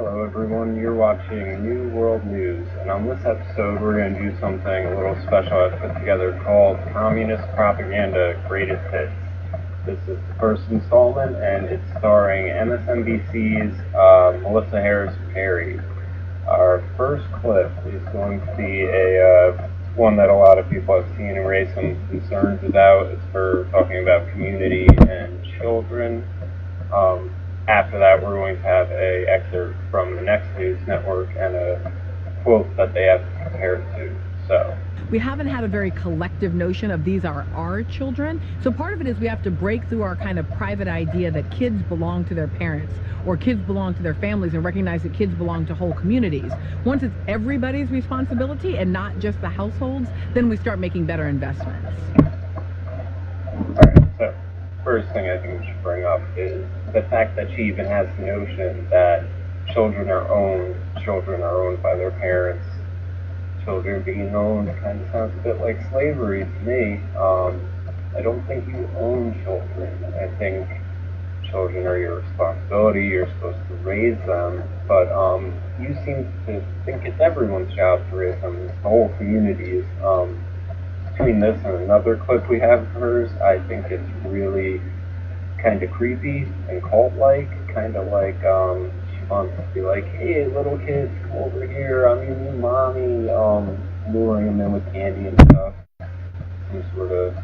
Hello everyone, you're watching New World News, and on this episode we're going to do something a little special I've put together called Communist Propaganda Greatest Hits. This is the first installment, and it's starring MSNBC's Melissa Harris Perry. Our first clip is going to be one that a lot of people have seen and raised some concerns about. It's her talking about community and children. After that, we're going to have an excerpt from the Next News Network and a quote that they have compared to. So we haven't had a very collective notion of these are our children. So part of it is we have to break through our kind of private idea that kids belong to their parents or kids belong to their families and recognize that kids belong to whole communities. Once it's everybody's responsibility and not just the households, then we start making better investments. All right, so first thing I think we should bring up is the fact that she even has the notion that children are owned by their parents. Children being owned kind of sounds a bit like slavery to me. I don't think you own children. I think children are your responsibility. You're supposed to raise them, but you seem to think it's everyone's job to raise them. It's the whole community's. Between this and another clip we have of hers, I think it's really kind of creepy and cult-like, kind of like she wants to be like, hey, little kids, come over here, I'm your new mommy, luring them in with candy and stuff. Some sort of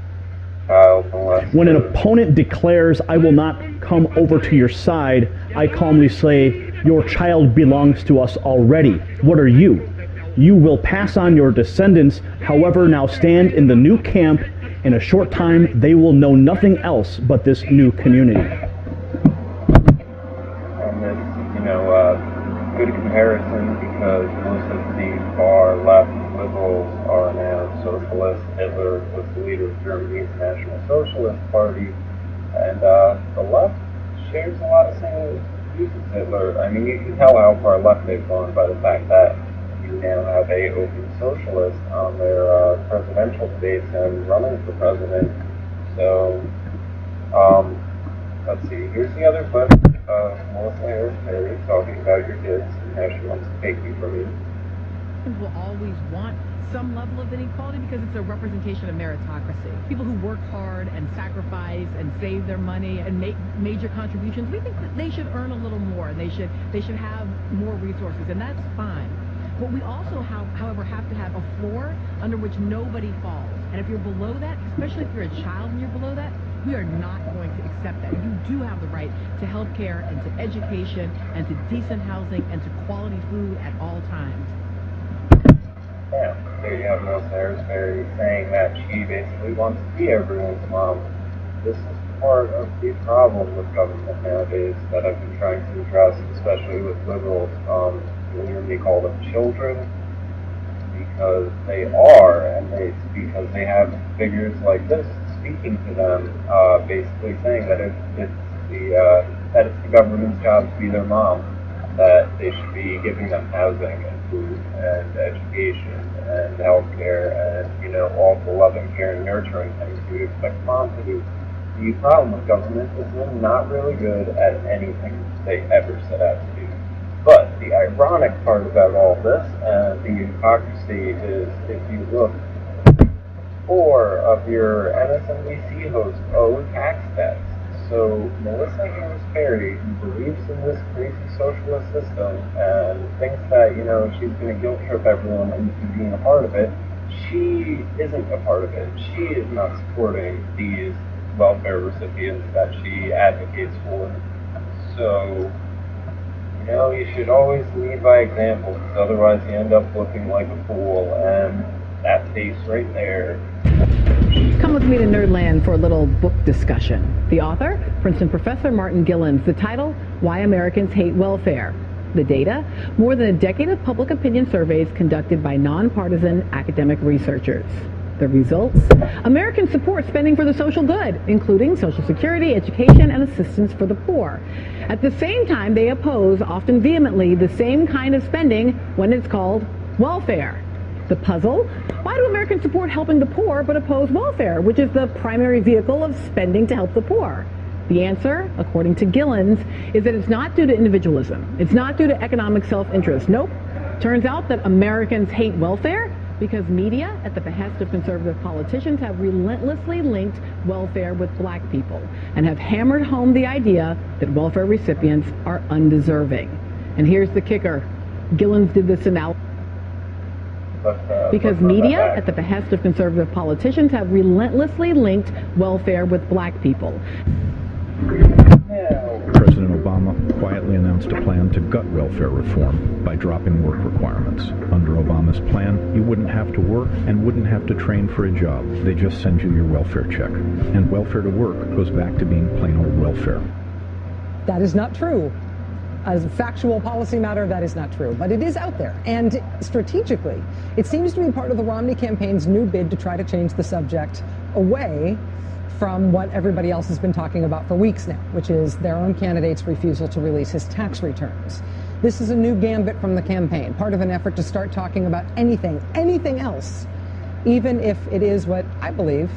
child molester. When an opponent declares, I will not come over to your side, I calmly say, your child belongs to us already. What are you? You will pass on your descendants, however, now stand in the new camp. In a short time, they will know nothing else but this new community. And this, good comparison because most of the far left liberals are now socialists. Hitler was the leader of Germany's National Socialist Party, and the left shares a lot of same views as Hitler. I mean, you can tell how far left they've gone by the fact that you now have a open socialist on their presidential debates and running for president. So, let's see. Here's the other clip of Melissa Harris Perry talking about your kids and how she wants to take you from you. Will always want some level of inequality because it's a representation of meritocracy. People who work hard and sacrifice and save their money and make major contributions, we think that they should earn a little more and they should have more resources, and that's fine. But we also, however, have to have a floor under which nobody falls. And if you're below that, especially if you're a child and you're below that, we are not going to accept that. You do have the right to health care and to education and to decent housing and to quality food at all times. Yeah, there you have Melissa Harris Perry saying that she basically wants to be everyone's mom. This is part of the problem with government nowadays that I've been trying to address, especially with liberals. You hear me call them children because they are, and because they have figures like this speaking to them, basically saying that it's the government's job to be their mom, that they should be giving them housing and food and education and healthcare and all the loving, caring, nurturing things you would expect mom to do. The problem with government is they're not really good at anything they ever set out to do. But the ironic part about all this and the hypocrisy is if you look, 4 of your MSNBC hosts owe tax debts. So Melissa Harris Perry, who believes in this crazy socialist system and thinks that, she's going to guilt trip everyone into being a part of it, she isn't a part of it. She is not supporting these welfare recipients that she advocates for. So, you should always lead by example, because otherwise you end up looking like a fool, and that face right there. Come with me to Nerdland for a little book discussion. The author, Princeton professor Martin Gilens. The title, Why Americans Hate Welfare. The data, more than a decade of public opinion surveys conducted by nonpartisan academic researchers. The results? Americans support spending for the social good, including Social Security, education, and assistance for the poor. At the same time, they oppose, often vehemently, the same kind of spending when it's called welfare. The puzzle? Why do Americans support helping the poor but oppose welfare, which is the primary vehicle of spending to help the poor? The answer, according to Gillens, is that it's not due to individualism. It's not due to economic self-interest. Nope. Turns out that Americans hate welfare because media, at the behest of conservative politicians, have relentlessly linked welfare with black people and have hammered home the idea that welfare recipients are undeserving. And here's the kicker. Gillens did this analysis because media, at the behest of conservative politicians, have relentlessly linked welfare with black people. President Obama quietly announced a plan to gut welfare reform by dropping work requirements. Under Obama's plan, you wouldn't have to work and wouldn't have to train for a job. They just send you your welfare check. And welfare to work goes back to being plain old welfare. That is not true. As a factual policy matter, that is not true, but it is out there. And strategically, it seems to be part of the Romney campaign's new bid to try to change the subject away from what everybody else has been talking about for weeks now, which is their own candidate's refusal to release his tax returns. This is a new gambit from the campaign, part of an effort to start talking about anything else, even if it is what I believe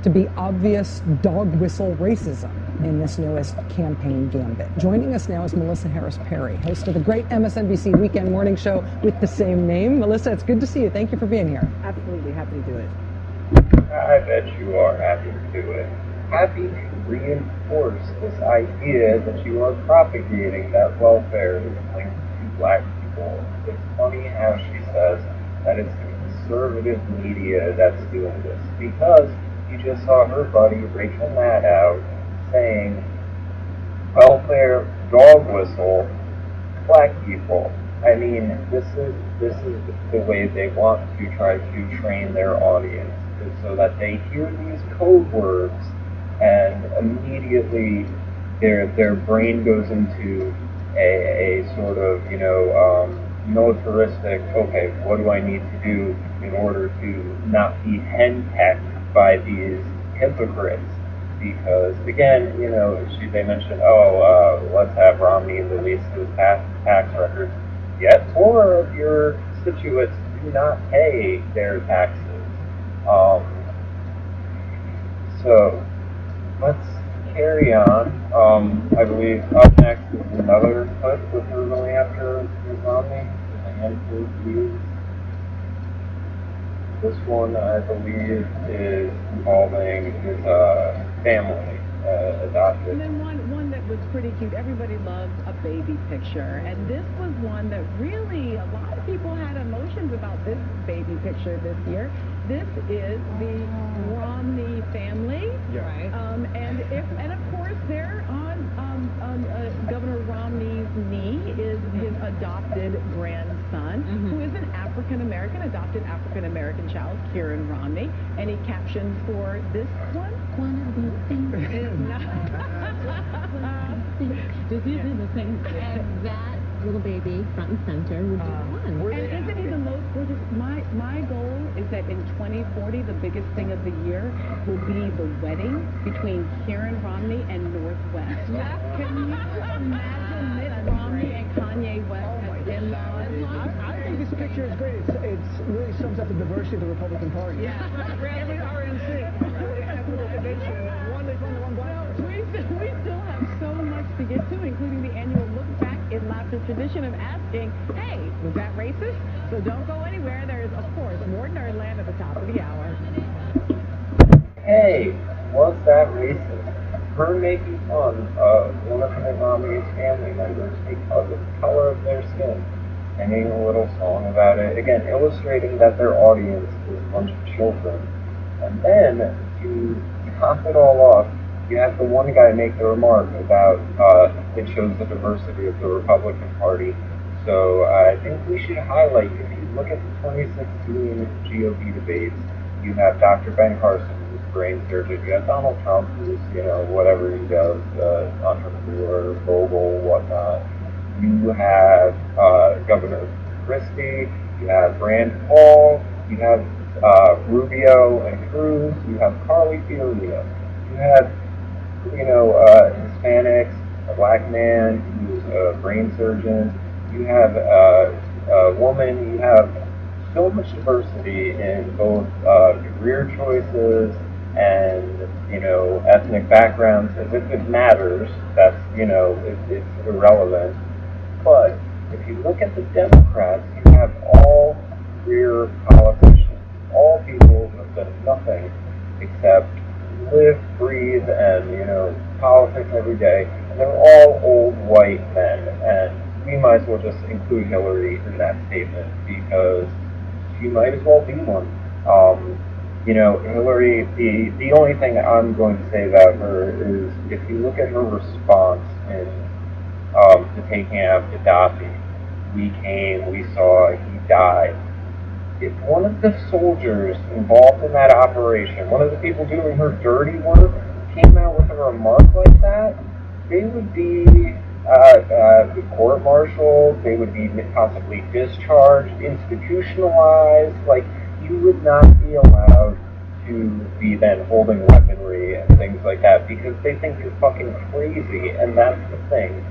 to be obvious dog whistle racism in this newest campaign gambit. Joining us now is Melissa Harris Perry, host of the great MSNBC weekend morning show with the same name. Melissa, it's good to see you. Thank you for being here. Absolutely happy to do it. I bet you are happy to do it. Happy to reinforce this idea that you are propagating that welfare is linked to black people. It's funny how she says that it's the conservative media that's doing this, because you just saw her buddy Rachel Maddow saying welfare dog whistle black people. I mean, this is the way they want to try to train their audience, is so that they hear these code words and immediately their brain goes into a sort of, militaristic, okay, what do I need to do in order to not be henpecked by these hypocrites? Because, again, they mentioned, let's have Romney release his tax records. Yet more of your constituents do not pay their taxes. So let's carry on. I believe up next is another clip with her going after Ms. Romney. There's a handful of views. This one, I believe, is involving his family, adopted. And then one that was pretty cute. Everybody loves a baby picture. And this was one that really, a lot of people had emotions about this baby picture this year. This is the Romney family. Yeah. Right. And of course, there on Governor Romney's knee is his adopted grandson, who is an adopted African American child, Kieran Romney, and he captions for this one of these things is not. And that little baby front and center would be one. And isn't he the most gorgeous? My goal is that in 2040, the biggest thing of the year will be the wedding between Kieran Romney and Northwest. Can you imagine Mitt Romney and Kanye West in I think this picture is great. It really sums up the diversity of the Republican Party. Yeah. Every RNC, they have a little convention. One black person. We still have so much to get to, including the annual look back in laughter tradition of asking, hey, was that racist? So don't go anywhere. There is, of course, more Nerdland at the top of the hour. Hey, was that racist? Her making fun of one of Mitt Romney's family members because of the color of their skin, singing a little song about it, again, illustrating that their audience is a bunch of children. And then, to top it all off, you have the one guy make the remark about it shows the diversity of the Republican Party. So I think we should highlight, if you look at the 2016 GOP debates, you have Dr. Ben Carson, who's a brain surgeon. You have Donald Trump, who's, whatever he does, entrepreneur, mogul, whatnot. You have Governor Christie. You have Rand Paul. You have Rubio and Cruz. You have Carly Fiorina. You have, Hispanics, a black man who's a brain surgeon. You have a woman. You have so much diversity in both career choices and, ethnic backgrounds, as if it matters. That's, it's irrelevant. But if you look at the Democrats, you have all career politicians, all people who have done nothing except live, breathe, and, politics every day. And they're all old white men. And we might as well just include Hillary in that statement because she might as well be one. Hillary, the only thing I'm going to say about her is if you look at her response to taking out Gaddafi, we came, we saw, he died. If one of the soldiers involved in that operation, one of the people doing her dirty work, came out with a remark like that, they would be court-martialed, they would be possibly discharged, institutionalized. Like, you would not be allowed to be then holding weaponry and things like that because they think you're fucking crazy. And that's the thing.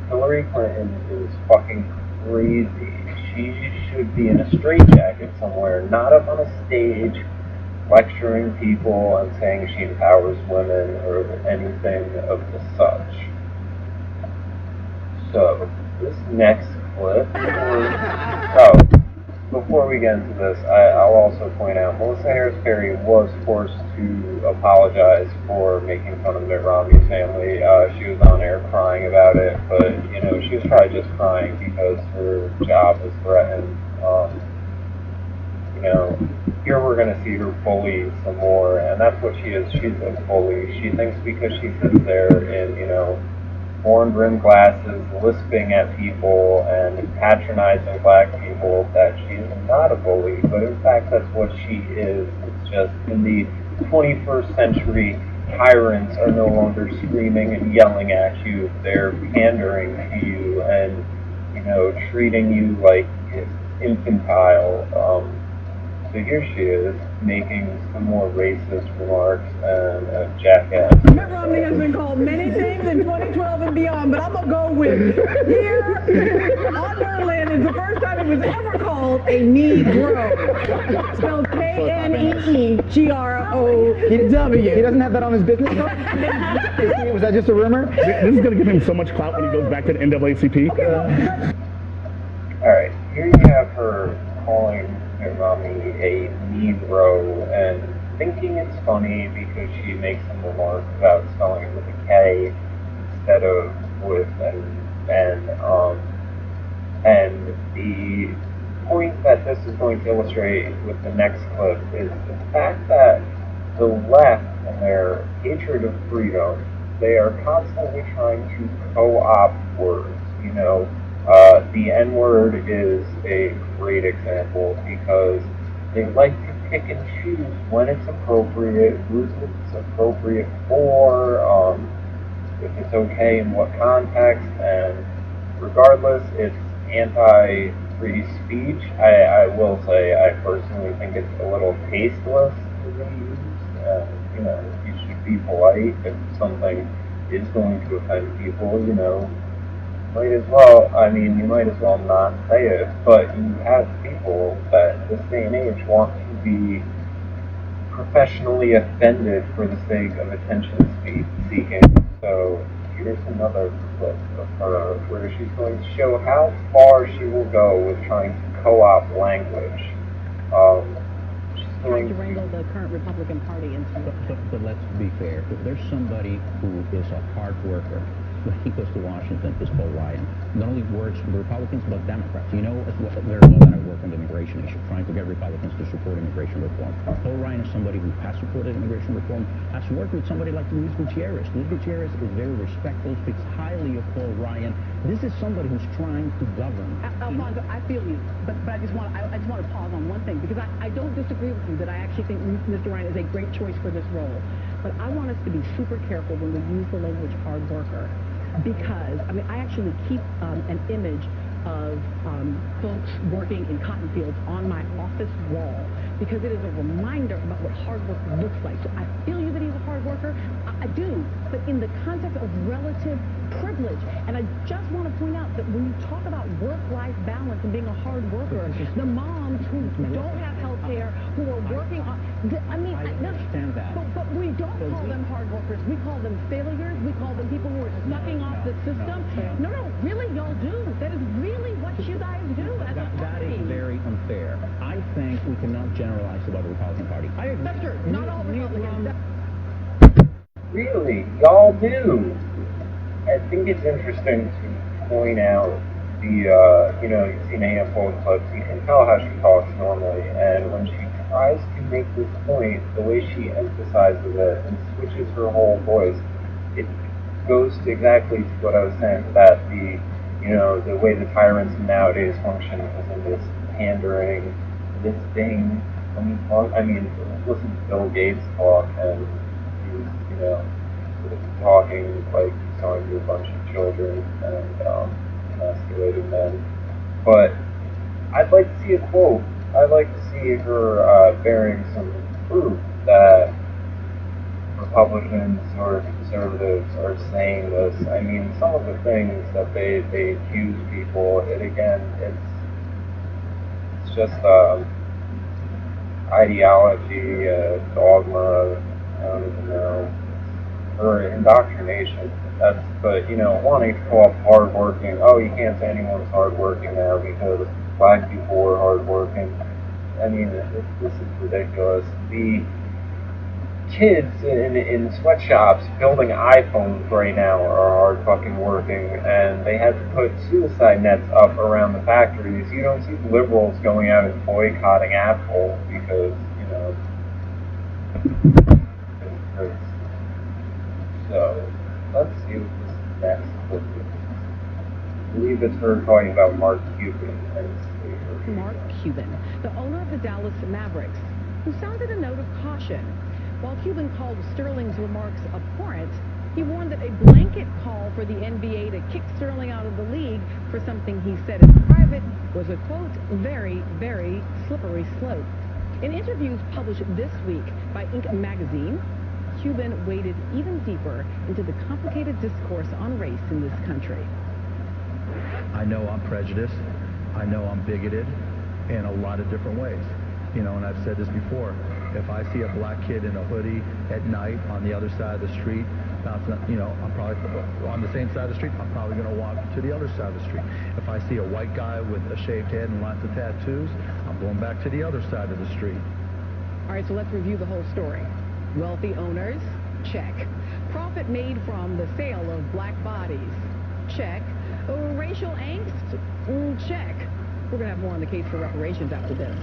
Hillary Clinton is fucking crazy. She should be in a straitjacket somewhere, not up on a stage lecturing people and saying she empowers women or anything of the such. So, this next clip, before we get into this, I'll also point out, Melissa Harris Perry was forced to apologize for making fun of Mitt Romney's family. She was on air crying about it, but, she was probably just crying because her job was threatened. Here we're going to see her bully some more, and that's what she is. She's a bully. She thinks because she sits there in, horn-rimmed glasses, lisping at people and patronizing black people, that she's not a bully, but in fact that's what she is. It's just in the 21st century, tyrants are no longer screaming and yelling at you, they're pandering to you and, treating you like infantile. So here she is, making some more racist remarks and a jackass. Mitt Romney has been called many things in 2012 and beyond, but I'm going to go with here on Berlin is the first time he was ever called a Negro. Spelled K-N-E-E-G-R-O-W. He doesn't have that on his business card? Was that just a rumor? This is going to give him so much clout when he goes back to the NAACP. Alright, here you have her calling Mitt Romney a Negro and thinking it's funny because she makes some remark about spelling it with a K instead of with an N. And the point that this is going to illustrate with the next clip is the fact that the left and their hatred of freedom, they are constantly trying to co-opt words. The N-word is a great example because they like to pick and choose when it's appropriate, who's it's appropriate for, if it's okay in what context, and regardless, it's anti-free speech. I will say I personally think it's a little tasteless to be used. You should be polite if something is going to offend people, might as well, you might as well not say it, but you have people that this day and age want to be professionally offended for the sake of attention seeking. So here's another clip of her where she's going to show how far she will go with trying to co-opt language. She's going to wrangle the current Republican Party into but let's be fair. If there's somebody who is a hard worker, when he goes to Washington, is Paul Ryan. Not only works for the Republicans, but Democrats. As well, very well that I work on the immigration issue, trying to get Republicans to support immigration reform. Paul Ryan is somebody who has supported immigration reform, has worked with somebody like Luis Gutierrez. Luis Gutierrez is very respectful, speaks highly of Paul Ryan. This is somebody who's trying to govern. Alfonso, I feel you, but I just want to pause on one thing, because I don't disagree with you that I actually think Mr. Ryan is a great choice for this role. But I want us to be super careful when we use the language hard worker. Because, I actually keep an image of folks working in cotton fields on my office wall because it is a reminder about what hard work looks like. So I feel you that he's a hard worker. I do, but in the context of relative privilege. And I just want to point out that when you talk about work-life balance and being a hard worker, the moms who don't have health care, who are working on, I understand that. But we don't call them hard workers. We call them failures. We call them people who are sucking off the system. No, really, y'all do. That is really what you guys do as a party. That is very unfair. I think we cannot generalize about the Republican Party. That's true. Not all Republicans. Really, y'all do. I think it's interesting to point out the, you've seen a handful of clips, you can tell how she talks normally, and when she tries to make this point, the way she emphasizes it and switches her whole voice, it goes to exactly to what I was saying, that the way the tyrants nowadays function is in this pandering, this thing, listen to Bill Gates talk, and he's, sort of talking like he's talking to a bunch of children and emasculating them. But I'd like to see a quote. I'd like to see her bearing some proof that Republicans or conservatives are saying this. I mean, some of the things that they accuse people, it's just ideology, dogma, I don't even know, or indoctrination. But wanting to call up hardworking, you can't say anyone's hardworking now because black people are hardworking. I mean, this is ridiculous. The kids in sweatshops building iPhones right now are hard fucking working, and they had to put suicide nets up around the factories. You don't see liberals going out and boycotting Apple because, it hurts. So, let's see what this next clip is. I believe it's her talking about Mark Cuban and slavery. Mark Cuban, the owner of the Dallas Mavericks, who sounded a note of caution. While Cuban called Sterling's remarks abhorrent, he warned that a blanket call for the NBA to kick Sterling out of the league for something he said in private was a, quote, very, very slippery slope. In interviews published this week by Inc. magazine, Cuban waded even deeper into the complicated discourse on race in this country. I know I'm prejudiced. I know I'm bigoted in a lot of different ways. And I've said this before. If I see a black kid in a hoodie at night on the other side of the street, I'm probably on the same side of the street. I'm probably going to walk to the other side of the street. If I see a white guy with a shaved head and lots of tattoos, I'm going back to the other side of the street. All right, so let's review the whole story. Wealthy owners, check. Profit made from the sale of black bodies, check. Racial angst, check. We're going to have more on the case for reparations after this.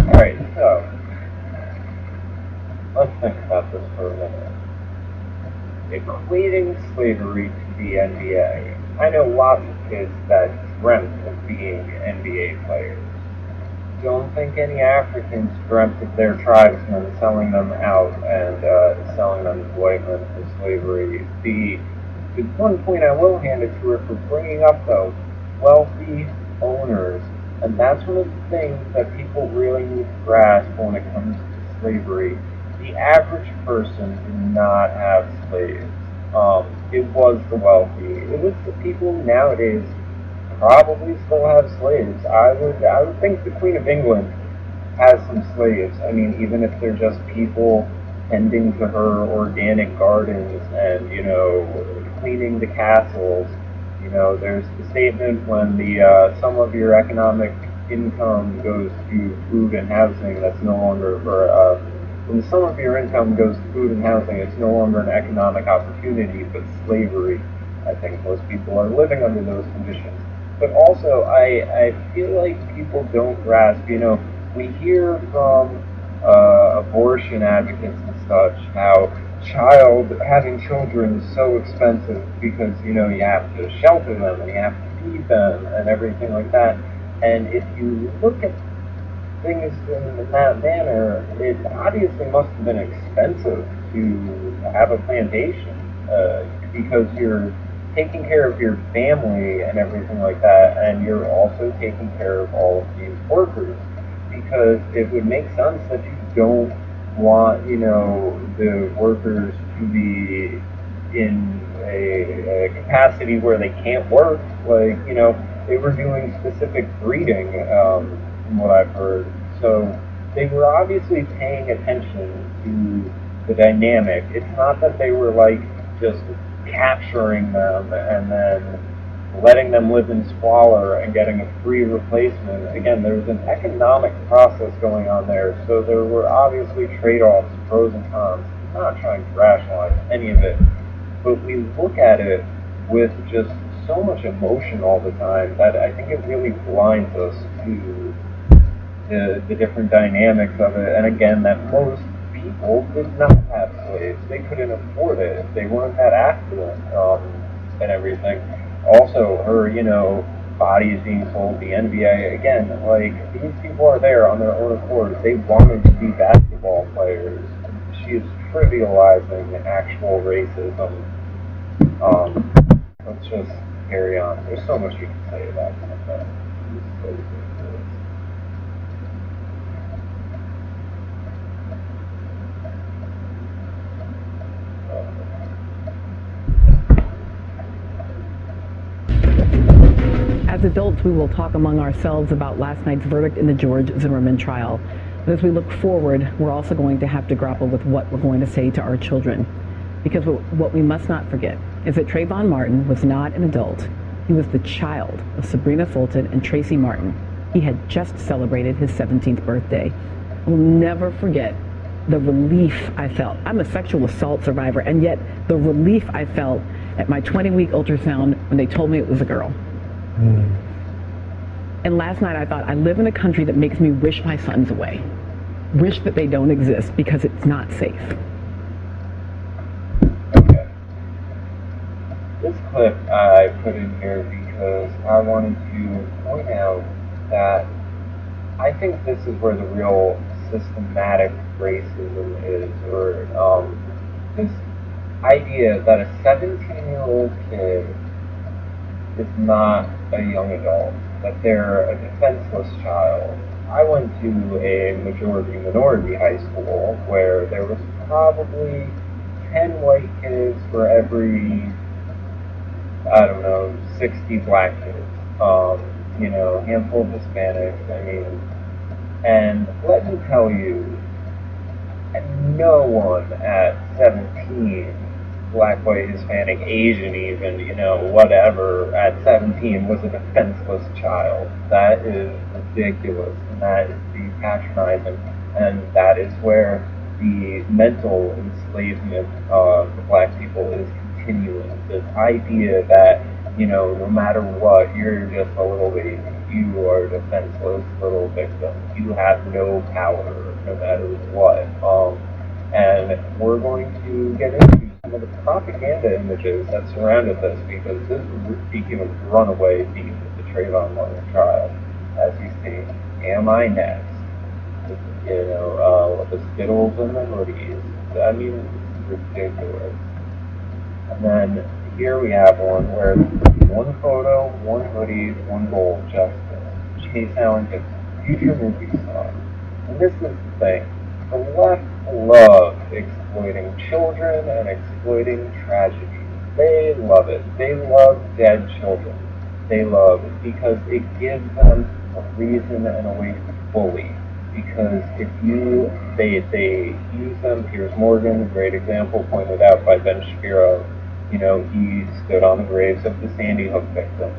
Alright, so let's think about this for a minute. Equating slavery to the NBA. I know lots of kids that dreamt of being NBA players. Don't think any Africans dreamt of their tribesmen selling them out and selling them to white men for slavery. The one point I will hand it to her for bringing up, though, wealthy owners. And that's one of the things that people really need to grasp when it comes to slavery. The average person did not have slaves. It was the wealthy. It was the people who nowadays probably still have slaves. I would think the Queen of England has some slaves. I mean, even if they're just people tending to her organic gardens and, cleaning the castles. There's the statement when some of your economic income goes to food and housing, that's no longer, when some of your income goes to food and housing, it's no longer an economic opportunity, but slavery. I think most people are living under those conditions. But also, I feel like people don't grasp, we hear from abortion advocates and such how having children is so expensive because, you have to shelter them and you have to feed them and everything like that. And if you look at things in that manner, it obviously must have been expensive to have a plantation because you're taking care of your family and everything like that, and you're also taking care of all of these workers, because it would make sense that you don't want, the workers to be in a capacity where they can't work. Like, they were doing specific breeding, from what I've heard. So they were obviously paying attention to the dynamic. It's not that they were like just capturing them and then letting them live in squalor and getting a free replacement. Again, there was an economic process going on there, so there were obviously trade-offs, pros and cons. I'm not trying to rationalize any of it, but we look at it with just so much emotion all the time that I think it really blinds us to the different dynamics of it. And again, that most people did not have slaves. They couldn't afford it. They weren't that affluent, and everything. Also, her, body is being sold, the NBA, again, like, these people are there on their own accord. They wanted to be basketball players. She is trivializing actual racism. Let's just carry on. There's so much you can say about that. It's so ridiculous. As adults, we will talk among ourselves about last night's verdict in the George Zimmerman trial. But as we look forward, we're also going to have to grapple with what we're going to say to our children. Because what we must not forget is that Trayvon Martin was not an adult. He was the child of Sabrina Fulton and Tracy Martin. He had just celebrated his 17th birthday. I'll never forget the relief I felt. I'm a sexual assault survivor, and yet the relief I felt at my 20-week ultrasound when they told me it was a girl. And last night I thought, I live in a country that makes me wish my sons away. Wish that they don't exist because it's not safe. Okay. This clip I put in here because I wanted to point out that I think this is where the real systematic racism is, or this idea that a 17-year-old kid is not a young adult, that they're a defenseless child. I went to a majority-minority high school where there was probably 10 white kids for every, 60 black kids. A handful of Hispanics, and let me tell you, no one at 17, black, white, Hispanic, Asian even, whatever, at 17 was a defenseless child. That is ridiculous, and that is being patronizing, and that is where the mental enslavement of the black people is continuing. This idea that, no matter what, you're just a little baby. You are a defenseless little victim. You have no power, no matter what. And we're going to get into some of the propaganda images that surrounded this, because this became a runaway theme with the Trayvon Martin trial. As you see, am I next? With the Skittles and the hoodies. It's ridiculous. And then here we have one where one photo, one hoodie, one goal, justice. Chase Allen Gibson, future movie star. And this is the thing. The left love exploiting children and exploiting tragedy. They love it. They love dead children. They love it because it gives them a reason and a way to bully. Because if they use them, Piers Morgan, a great example pointed out by Ben Shapiro, he stood on the graves of the Sandy Hook victims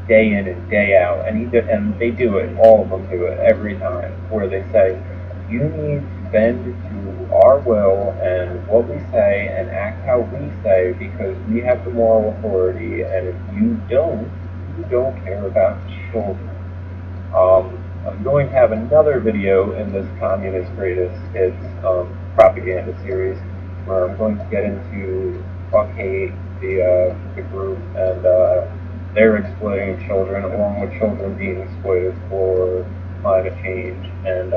day in and day out, and they do it, all of them do it every time, where they say, you need to bend to our will and what we say and act how we say because we have the moral authority, and if you don't care about children. I'm going to have another video in this Communist Greatest Hits propaganda series where I'm going to get into Fuck Hate, the group, and they're exploiting children along with children being exploited for climate change and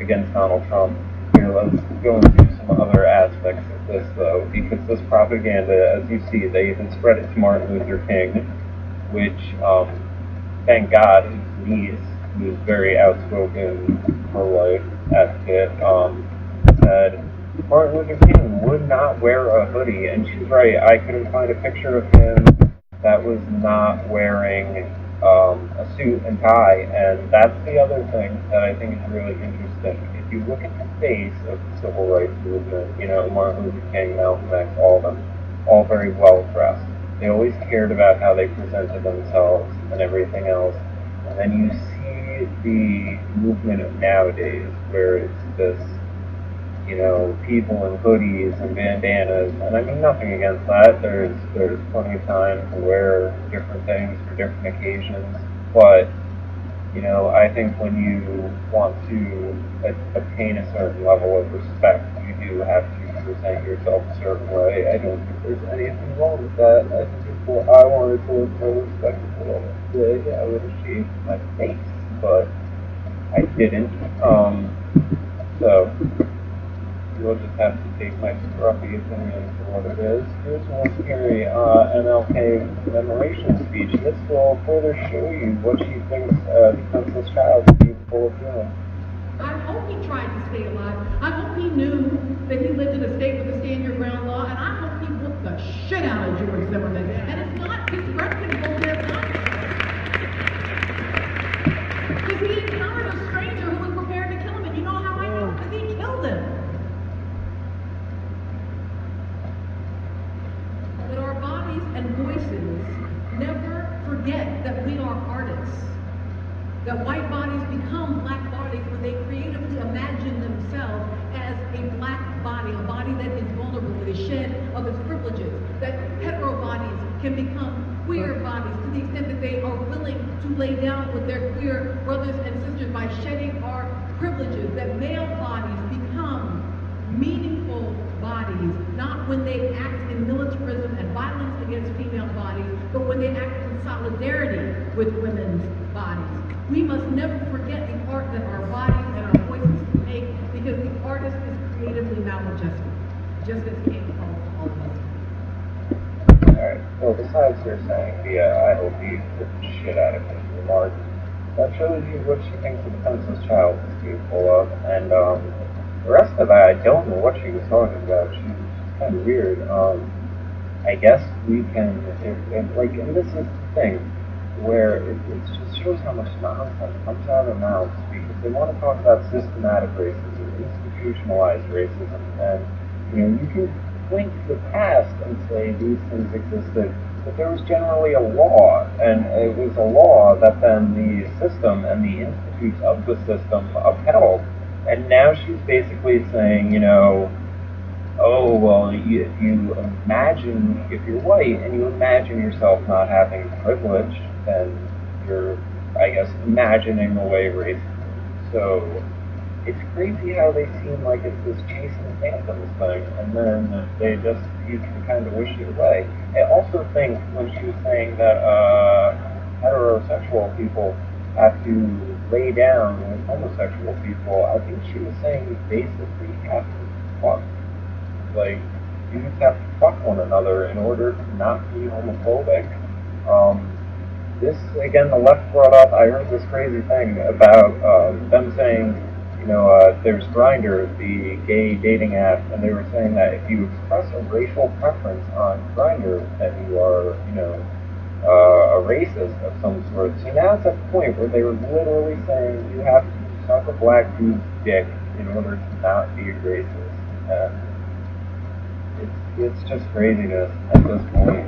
against Donald Trump. Here, let's go into some other aspects aspects of this, though, because this propaganda, as you see, they even spread it to Martin Luther King, which, thank God, his niece, who's very outspoken pro-life advocate, said Martin Luther King would not wear a hoodie, and she's right. I couldn't find a picture of him that was not wearing a suit and tie, and that's the other thing that I think is really interesting. If you look at the face of the civil rights movement, you know, Martin Luther King, Malcolm X, all of them, all very well dressed. They always cared about how they presented themselves and everything else. And then you see the movement of nowadays, where it's this, you know, people in hoodies and bandanas, and I mean nothing against that. There's plenty of time to wear different things for different occasions, but you know, I think when you want to obtain a certain level of respect, you do have to present yourself a certain way. I don't think there's anything wrong with that. I think if I wanted to look more respectable today, I would have shaved my face, but I didn't. So you'll just have to take my scruffy opinion for what it is. Here's one scary MLK commemoration speech. This will further show you what she thinks defenseless child is capable of doing. I hope he tried to stay alive. I hope he knew that he lived in a state with a stand-your-ground law, and I hope he whooped the shit out of George Zimmerman. And it's not disreputable to have because he encountered a stranger who was prepared to kill him, and you know how I know? Because he killed him. That our bodies and voices never forget that we are artists. That white bodies become black bodies when they creatively imagine themselves as a black body, a body that is vulnerable to the shed of its privileges. That hetero bodies can become queer bodies to the extent that they are willing to lay down with their queer brothers and sisters by shedding our privileges. That male bodies become meaningful bodies, not when they act in militarism and violence against female bodies, but when they act in solidarity with women's bodies. We must never forget the art that our bodies and our voices make, because the artist is creatively maladjusted, just as King calls all of us. Alright, well, besides her saying I hope he took the shit out of his remarks, that shows you what she thinks a defenseless child is capable of, and the rest of that, I don't know what she was talking about. She's kind of weird. I guess we can, and this is the thing, where it just shows how much nonsense comes out of their mouths, because they want to talk about systematic racism, institutionalized racism, and you can point to the past and say these things existed, but there was generally a law, and it was a law that then the system and the institutes of the system upheld. And now she's basically saying, oh, well, if you imagine, if you're white and you imagine yourself not having privilege, then you're, I guess, imagining away racism. So it's crazy how they seem like it's this chasing phantoms thing, and then you can kind of wish it away. I also think when she was saying that heterosexual people have to lay down with homosexual people, I think she was saying you basically have to fuck. Like, you just have to fuck one another in order to not be homophobic. This, again, the left brought up, I heard this crazy thing about them saying, there's Grindr, the gay dating app, and they were saying that if you express a racial preference on Grindr, that you are, a racist of some sort. So now it's at the point where they were literally saying you have to suck a black dude's dick in order to not be a racist. And it's just craziness at this point.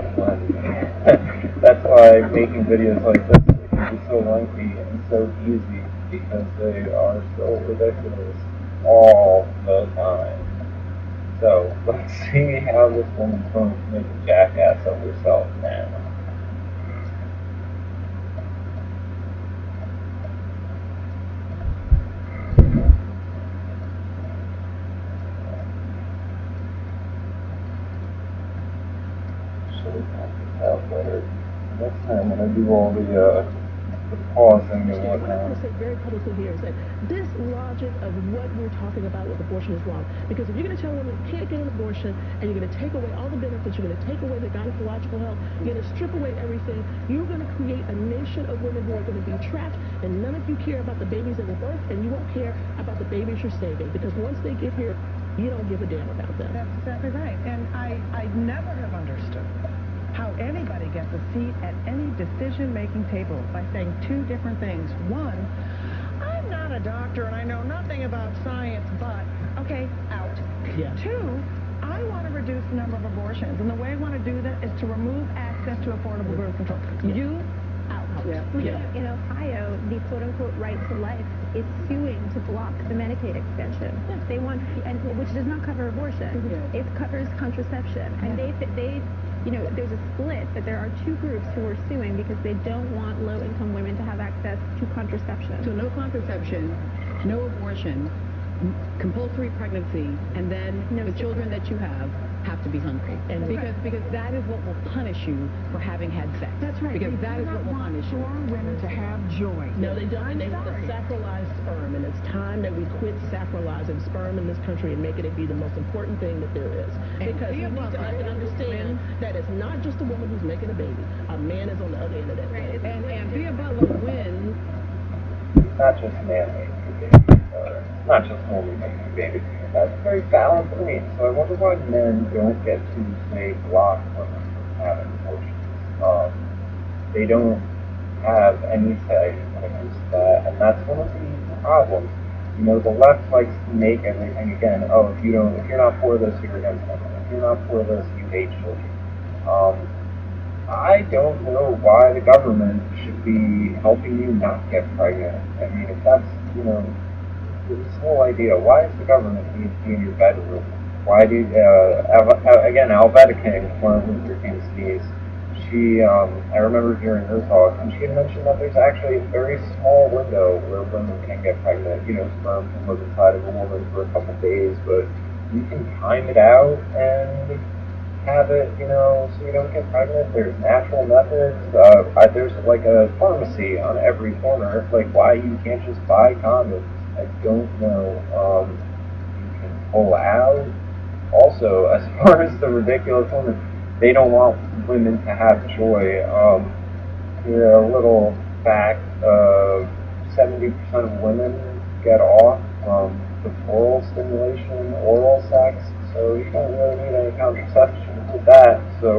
And that's why making videos like this can be so lengthy and so easy, because they are so ridiculous all the time. So let's see how this woman's going to make a jackass of herself now. Next time when I do all the with pausing and What I whatnot. want to say very publicly here is that this logic of what we're talking about with abortion is wrong. Because if you're going to tell a woman you can't get an abortion and you're going to take away all the benefits, you're going to take away the gynecological health, you're going to strip away everything, you're going to create a nation of women who are going to be trapped, and none of you care about the babies that will birth, and you won't care about the babies you're saving. Because once they get here, you don't give a damn about them. That's exactly right. And I never have understood how anybody gets a seat at any decision-making table by saying two different things. One, I'm not a doctor and I know nothing about science, but, okay, out. Yeah. Two, I want to reduce the number of abortions, and the way I want to do that is to remove access to affordable birth control. You, out. Yeah. In Ohio, the quote-unquote right to life is suing to block the Medicaid extension. They want, and which does not cover abortion. It covers contraception, and they you know, there's a split, but there are two groups who are suing because they don't want low-income women to have access to contraception. So no contraception, no abortion, compulsory pregnancy, and then the children that you have to be hungry. And because that is what will punish you for having had sex. That's right. Because that is what will punish you. For women to have joy. No, they don't. They want the sacralized sperm, and it's time that we quit sacralizing sperm in this country and making it be the most important thing that there is. Because we need to understand that it's not just a woman who's making a baby. A man is on the other end of that. Right. And Bia Butler wins. Not just man making a baby, not just woman making a baby. That's a very valid point. So I wonder why men don't get to, say, block women from having abortions. They don't have any say when it comes to that, and that's one of the problems. You know, the left likes to make everything again. Oh, if you're not for this, you're against women. If you're not for this, you hate children. I don't know why the government should be helping you not get pregnant. I mean, if that's, you know, this whole idea, why does the government need to be in your bedroom? Why do, again, Alveda King, Martin Luther King's niece, she, I remember hearing her talk, and she had mentioned that there's actually a very small window where women can get pregnant. You know, sperm can live inside of a woman for a couple days, but you can time it out and have it, you know, so you don't get pregnant. There's natural methods. There's like a pharmacy on every corner. Like, why you can't just buy condoms? I don't know. You can pull out. Also, as far as the ridiculous women, they don't want women to have joy. Here, a little fact: 70% of women get off from oral stimulation, oral sex. So you don't really need any contraception with that. So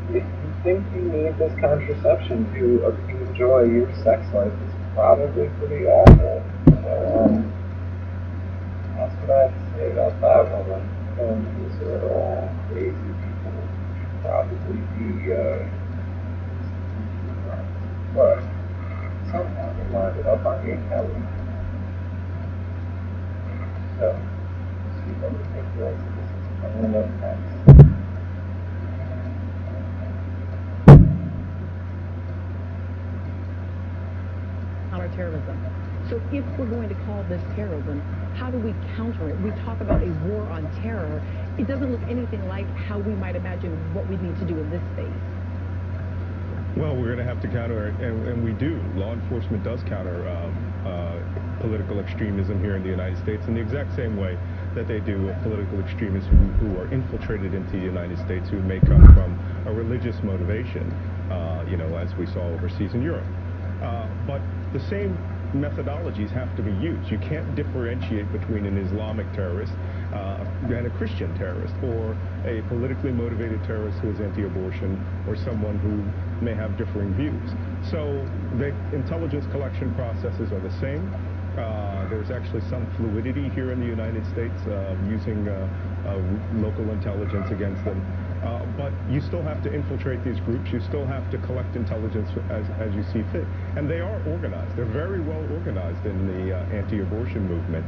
if you think you need this contraception to enjoy your sex life, it's probably pretty awful. So that's what I have to say about that woman. And these are all crazy people. Should probably be but somehow they lined it up on Gay Kelly. So see what ridiculous this is. I'm gonna look next. Counterterrorism. So if we're going to call this terrorism, how do we counter it? We talk about a war on terror. It doesn't look anything like how we might imagine what we need to do in this space. Well, we're going to have to counter it, and we do. Law enforcement does counter political extremism here in the United States in the exact same way that they do with political extremists who are infiltrated into the United States, who may come from a religious motivation, you know, as we saw overseas in Europe. But the same methodologies have to be used. You can't differentiate between an Islamic terrorist and a Christian terrorist, or a politically motivated terrorist who is anti-abortion, or someone who may have differing views. So the intelligence collection processes are the same. There's actually some fluidity here in the United States using local intelligence against them. But you still have to infiltrate these groups. You still have to collect intelligence as you see fit. And they are organized. They're very well organized in the anti-abortion movement.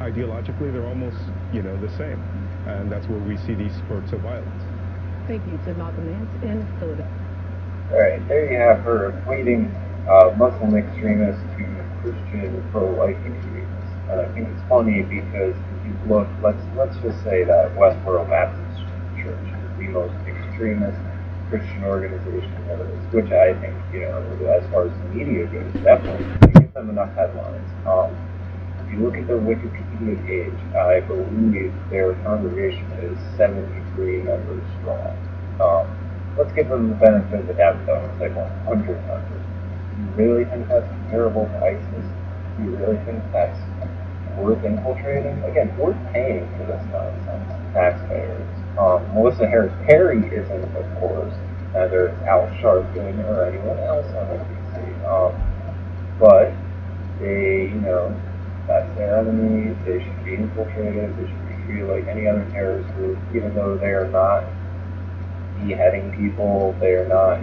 Ideologically, they're almost, you know, the same. And that's where we see these spurts of violence. Thank you to Malcolm Nance in Philadelphia. All right, there you have her equating Muslim extremists to Christian pro-life extremists. And I think it's funny because if you look, let's just say that Westboro Baptist Church is the most extremist Christian organization is, which I think, as far as the media goes, definitely they give them enough headlines. If you look at their Wikipedia page, I believe their congregation is 73 members strong. Let's give them the benefit of the doubt, though. It's like 100 members. Do you really think that's comparable to ISIS? Do you really think that's worth infiltrating? Again, we're paying for this nonsense, taxpayers. Melissa Harris Perry isn't, of course, neither Al Sharpton or anyone else on NBC. But they, that's their enemy. They should be infiltrated. They should be treated like any other terrorist group, even though they are not beheading people. They are not,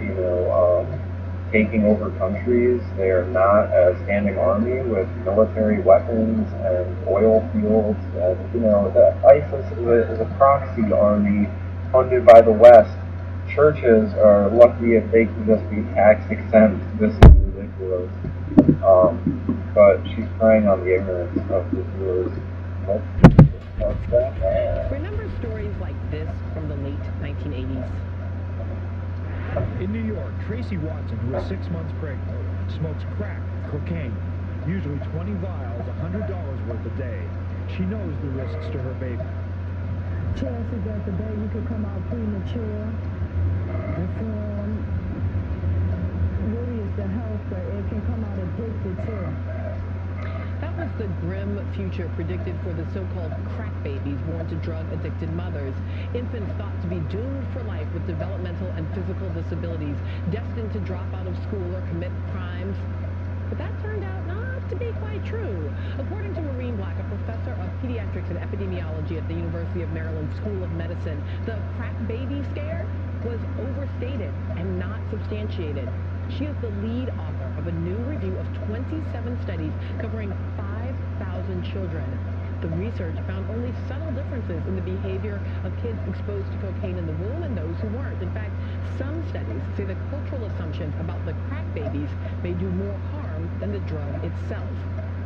taking over countries. They are not a standing army with military weapons and oil fields. And, the ISIS is a proxy army funded by the West. Churches are lucky if they can just be tax exempt. This is ridiculous. But she's preying on the ignorance of the viewers. Remember stories like this from the late 1980s? In New York, Tracy Watson, who is 6 months pregnant, smokes crack, cocaine, usually 20 vials, $100 worth a day. She knows the risks to her baby. Chances that the baby could come out premature, deformed. Really is the health, but it can come out addicted too. That was the grim future predicted for the so-called crack babies born to drug-addicted mothers. Infants thought to be doomed for life with developmental and physical disabilities, destined to drop out of school or commit crimes. But that turned out not to be quite true. According to Maureen Black, a professor of pediatrics and epidemiology at the University of Maryland School of Medicine, the crack baby scare was overstated and not substantiated. She is the lead author of a new review of 27 studies covering 5,000 children. The research found only subtle differences in the behavior of kids exposed to cocaine in the womb and those who weren't. In fact, some studies say the cultural assumptions about the crack babies may do more harm than the drug itself.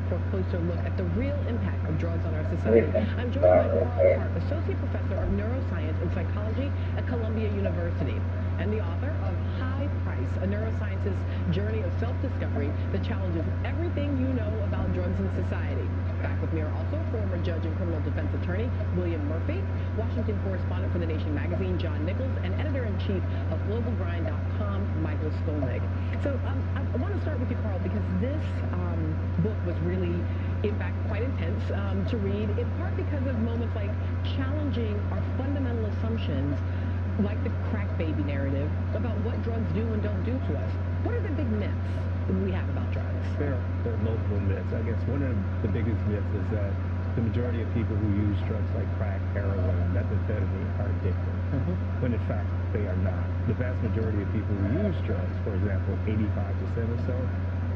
For a closer look at the real impact of drugs on our society, I'm joined by Carl Hart, Associate Professor of Neuroscience and Psychology at Columbia University, and the author of High Price, a neuroscientist's journey of self-discovery that challenges everything you know about drugs in society. Back with me are also former judge and criminal defense attorney William Murphy, Washington correspondent for The Nation magazine John Nichols, and editor-in-chief of GlobalGrind.com Michael Skolnick. So I want to start with you, Carl, because this book was really, in fact, quite intense to read, in part because of moments like challenging our fundamental assumptions, like the crack baby narrative, about what drugs do and don't do to us. What are the big myths we have about drugs? There are multiple myths. I guess one of the biggest myths is that the majority of people who use drugs like crack, heroin, methamphetamine are addicted, when in fact they are not. The vast majority of people who use drugs, for example, 85% or so,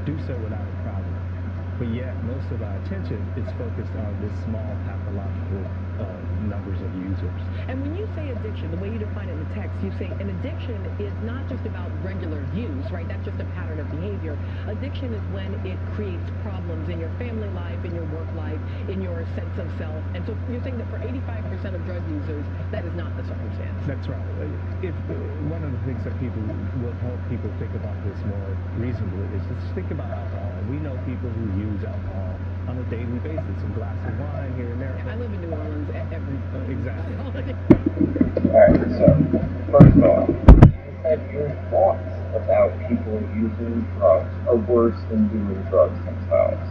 do so without a problem. But yet, most of our attention is focused on this small pathological numbers of users. And when you say addiction, the way you define it in the text, you say an addiction is not just about regular use, right? That's just a pattern of behavior. Addiction is when it creates problems in your family life, in your work life, in your sense of self. And so you're saying that for 85% of drug users, that is not the circumstance. That's right. If one of the things that people will help people think about this more reasonably is just think about alcohol. We know people who use alcohol on a daily basis, a glass of wine here and there. I live in New Orleans every exactly. Alright, so, first of all, you said your thoughts about people using drugs are worse than doing drugs themselves.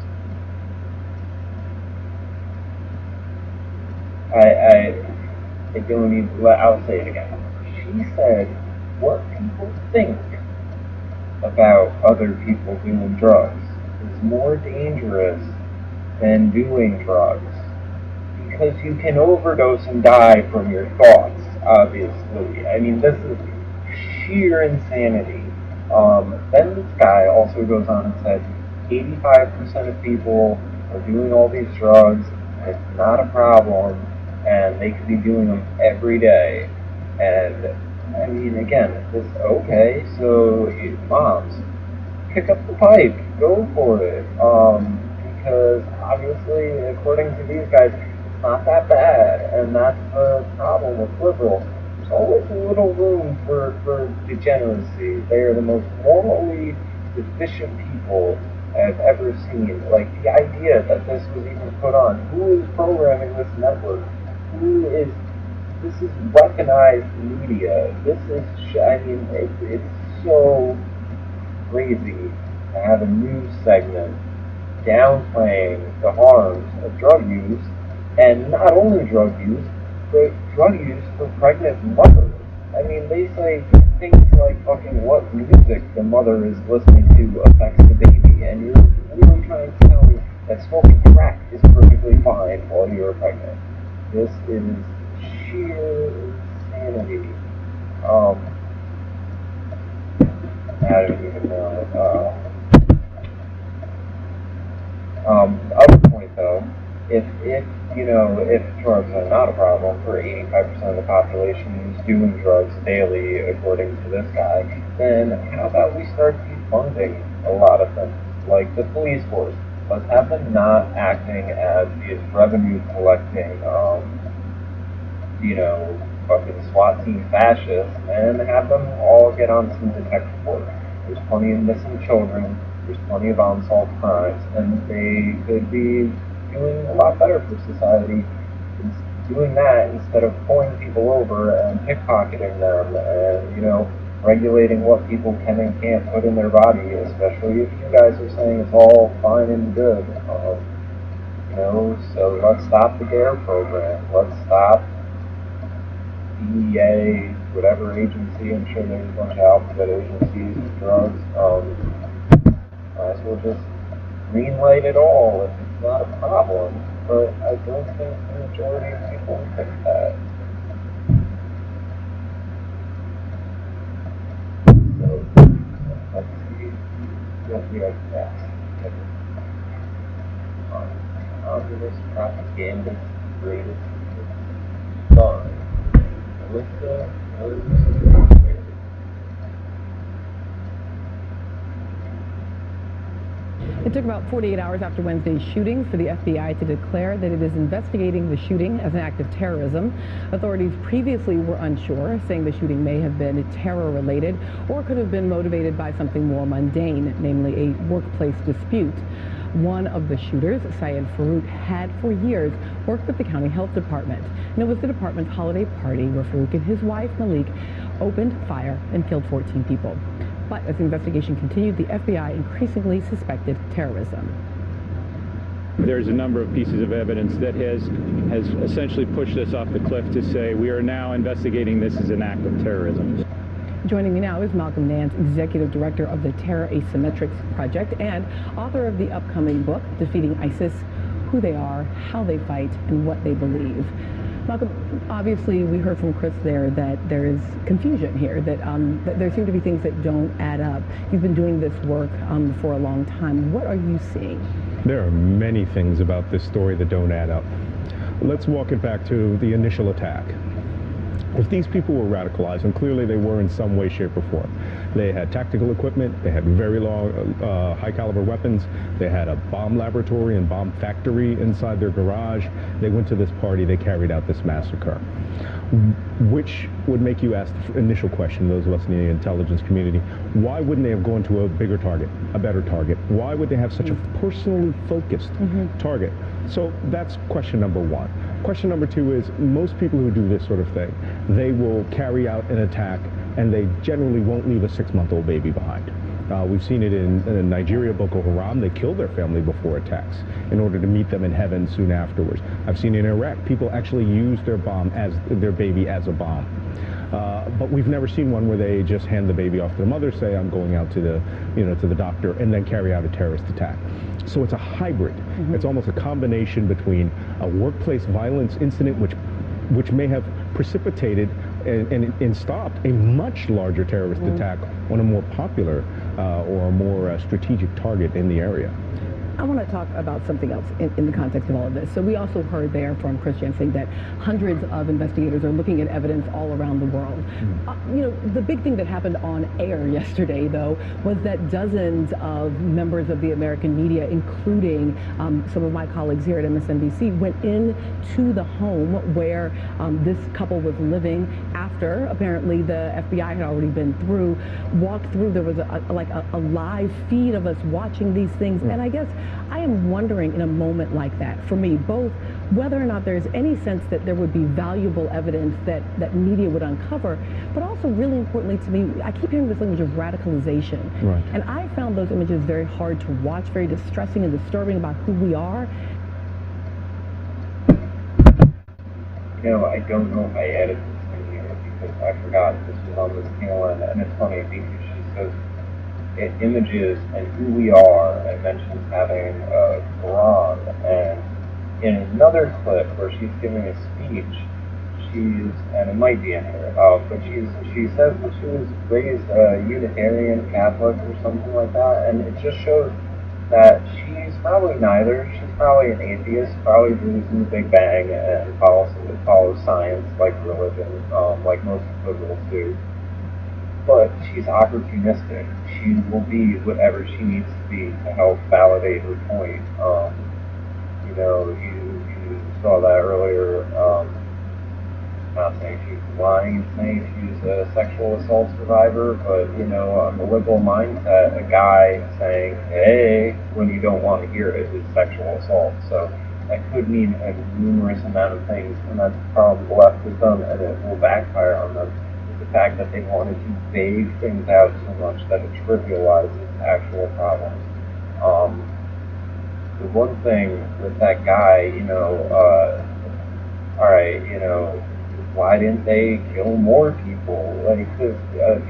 I don't even, I'll say it again. She said what people think about other people doing drugs is more dangerous than doing drugs, because you can overdose and die from your thoughts, obviously. I mean, this is sheer insanity. Then this guy also goes on and said 85% of people are doing all these drugs, and it's not a problem, and they could be doing them every day. And I mean, again, this okay, so moms, pick up the pipe, go for it. Because obviously, according to these guys, it's not that bad, and that's the problem with liberals. There's always a little room for the degeneracy. They are the most morally deficient people I've ever seen. Like, the idea that this was even put on. Who is programming this network? This is weaponized media. This is, I mean, it's so crazy to have a news segment downplaying the harms of drug use, and not only drug use, but drug use for pregnant mothers. I mean, they say things like fucking what music the mother is listening to affects the baby, and you're really trying to tell me that smoking crack is perfectly fine while you're pregnant. This is sheer insanity. I don't even know. Other point though, if drugs are not a problem for 85% of the population who's doing drugs daily, according to this guy, then how about we start defunding a lot of things, like the police force? Let's have them not acting as these revenue collecting, fucking SWAT team fascists, and have them all get on some detective work. There's plenty of missing children. There's plenty of unsolved crimes, and they could be doing a lot better for society doing that instead of pulling people over and pickpocketing them and, regulating what people can and can't put in their body, especially if you guys are saying it's all fine and good. So let's stop the DARE program. Let's stop DEA, whatever agency. I'm sure there's a bunch of alphabet agencies with drugs. Might as well just greenlight it all if it's not a problem, but I don't think the majority of people think that. So, let's see what we have next. Communist propagandist greatest son, Melissa Rose. It took about 48 hours after Wednesday's shooting for the FBI to declare that it is investigating the shooting as an act of terrorism. Authorities previously were unsure, saying the shooting may have been terror-related or could have been motivated by something more mundane, namely a workplace dispute. One of the shooters, Syed Farouk, had for years worked with the county health department, and it was the department's holiday party where Farouk and his wife, Malik, opened fire and killed 14 people. But as the investigation continued, the FBI increasingly suspected terrorism. There's a number of pieces of evidence that has essentially pushed us off the cliff to say we are now investigating this as an act of terrorism. Joining me now is Malcolm Nance, Executive Director of the Terror Asymmetrics Project and author of the upcoming book, Defeating ISIS, Who They Are, How They Fight, and What They Believe. Malcolm, obviously we heard from Chris there that there is confusion here, that there seem to be things that don't add up. You've been doing this work for a long time. What are you seeing? There are many things about this story that don't add up. Let's walk it back to the initial attack. If these people were radicalized, and clearly they were in some way, shape, or form, they had tactical equipment, they had very long, high-caliber weapons, they had a bomb laboratory and bomb factory inside their garage, they went to this party, they carried out this massacre. Which would make you ask the initial question, those of us in the intelligence community, why wouldn't they have gone to a bigger target, a better target? Why would they have such a personally focused target? So that's question number one. Question number two is, most people who do this sort of thing, they will carry out an attack and they generally won't leave a 6-month-old baby behind. We've seen it in Nigeria, Boko Haram. They kill their family before attacks in order to meet them in heaven soon afterwards. I've seen in Iraq, people actually use their baby as a bomb. But we've never seen one where they just hand the baby off to the mother, say, I'm going out to the doctor, and then carry out a terrorist attack. So it's a hybrid. It's almost a combination between a workplace violence incident, which may have precipitated and stopped a much larger terrorist attack on a more popular or a more strategic target in the area. I want to talk about something else in the context of all of this. So we also heard there from Chris Jensen that hundreds of investigators are looking at evidence all around the world. The big thing that happened on air yesterday, though, was that dozens of members of the American media, including some of my colleagues here at MSNBC, went into the home where this couple was living after apparently the FBI had already been through, walked through. There was a live feed of us watching these things. And I guess I am wondering in a moment like that, for me, both whether or not there's any sense that there would be valuable evidence that media would uncover, but also really importantly to me, I keep hearing this language of radicalization. Right. And I found those images very hard to watch, very distressing and disturbing about who we are. I don't know if I added this in here because I forgot this was on this tail end, and it's funny because she says images and who we are, and mentions having a Quran. And in another clip where she's giving a speech, and it might be in here, but she says that she was raised Unitarian Catholic or something like that, and it just shows that she's probably neither. She's probably an atheist, probably believes in the Big Bang and follows science like religion, like most liberals do. But she's opportunistic. She will be whatever she needs to be to help validate her point. You saw that earlier. Not saying she's lying, saying she's a sexual assault survivor, but on the liberal mindset, a guy saying, "Hey," when you don't want to hear it, is sexual assault. So that could mean a numerous amount of things, and that's the problem the left has done, and it will backfire on them. The fact that they wanted to vague things out so much that it trivializes actual problems. The one thing with that guy, why didn't they kill more people? Like, this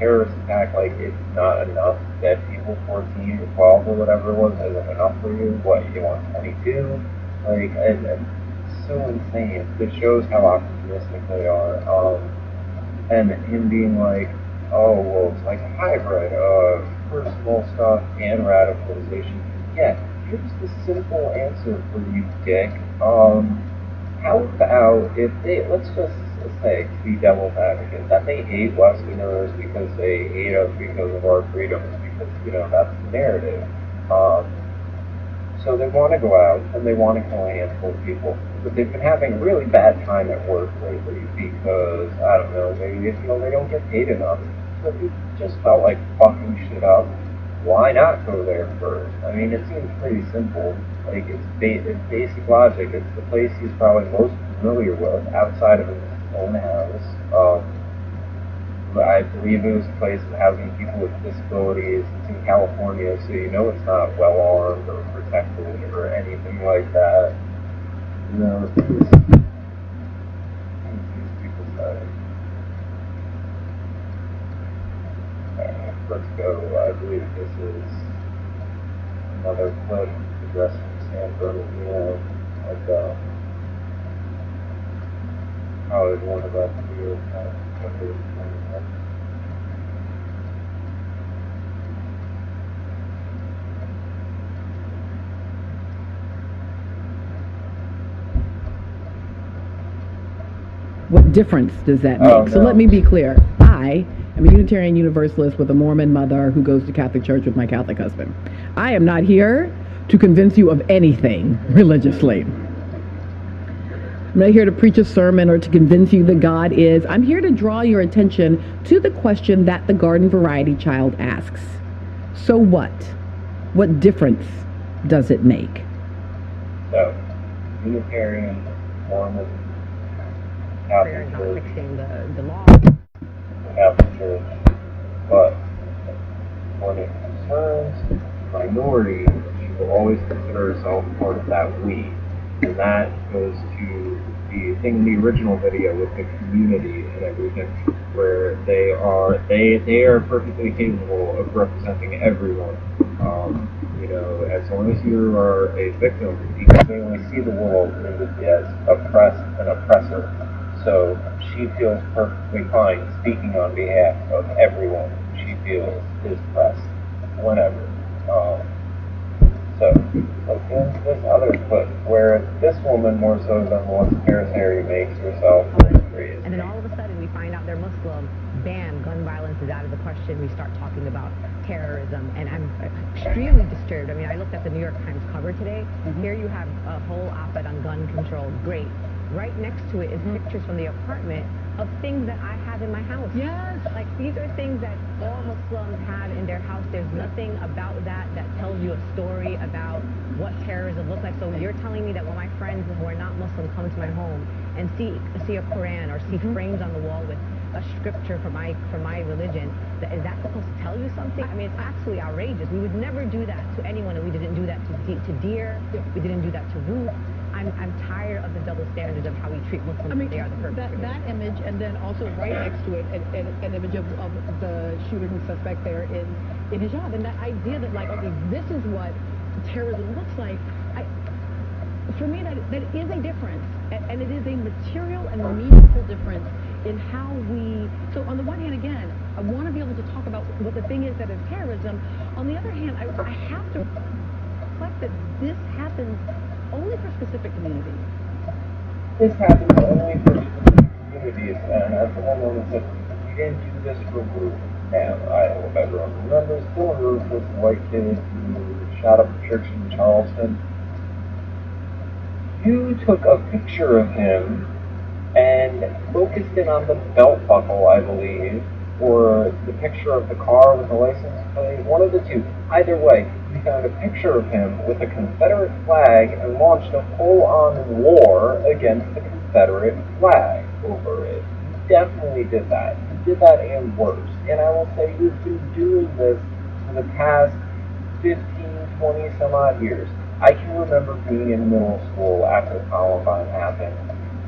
terrorist attack, it's not enough dead people, 14 or 12 or whatever it was, isn't enough for you? What, you want 22? And so insane. It shows how opportunistic they are. And him being like, oh, well, it's like a hybrid of personal stuff and radicalization. Yeah, here's the simple answer for you, dick. How about if let's just say, to be devil's advocate, that they hate Westerners because they hate us because of our freedoms, because, that's the narrative. So they want to go out and they want to kill a handful of people. But they've been having a really bad time at work lately because, I don't know, maybe they feel they don't get paid enough. So if you just felt like fucking shit up, why not go there first? I mean, it seems pretty simple. It's basic logic. It's the place he's probably most familiar with outside of his own house. I believe it was a place of housing people with disabilities. It's in California, so it's not well armed or protected or anything like that. These people say. Let's go. I believe this is another clip addressing San Bernardino. Probably one of us here. What difference does that make? So let me be clear. I am a Unitarian Universalist with a Mormon mother who goes to Catholic church with my Catholic husband. I am not here to convince you of anything religiously. I'm not here to preach a sermon or to convince you that God is. I'm here to draw your attention to the question that the Garden Variety child asks. So what? What difference does it make? So, Unitarian, Mormon, Catholic Church, the law. Catholic Church, but when it concerns minorities, she will always consider herself part of that we. And that goes to the thing in the original video with the community and everything, where they are perfectly capable of representing everyone. As long as you are a victim, you can certainly see the world as oppressed and oppressor. So she feels perfectly fine speaking on behalf of everyone she feels is oppressed, whenever. So like in this other clip, where this woman, more so than what Paris Harry makes herself, And then all of a sudden we find out they're Muslim. Bam, gun violence is out of the question. We start talking about terrorism, and I'm extremely disturbed. I mean, I looked at the New York Times cover today. Here you have a whole op-ed on gun control. Great. Right next to it is pictures from the apartment of things that I have in my house. Yes. Like, these are things that all Muslims have in their house. There's nothing about that that tells you a story about what terrorism looks like. So you're telling me that when my friends who are not Muslim come to my home and see a Quran or see frames on the wall with a scripture for my religion, is that supposed to tell you something? I mean, it's absolutely outrageous. We would never do that to anyone, and we didn't do that to deer. We didn't do that to Ruth. I'm tired of the double standards of how we treat Muslims. I mean, they are the perpetrators. That image, and then also right next to it, an image of the shooter and suspect there in hijab, and that idea that, like, okay, this is what terrorism looks like. For me, that is a difference, and it is a material and meaningful difference in how we. So on the one hand, again, I want to be able to talk about what the thing is that is terrorism. On the other hand, I have to reflect that this happens only for specific communities. This happens only for specific communities, and as the woman said, we didn't do this for Ruth. And I hope everyone remembers, Dylan Ruth was the white kid who shot up a church in Charleston. You took a picture of him and focused in on the belt buckle, I believe, or the picture of the car with the license plate, one of the two. Either way, you found a picture of him with a Confederate flag and launched a full-on war against the Confederate flag over it. You definitely did that. You did that and worse. And I will say you've been doing this for the past 15, 20 some odd years. I can remember being in middle school after Columbine happened,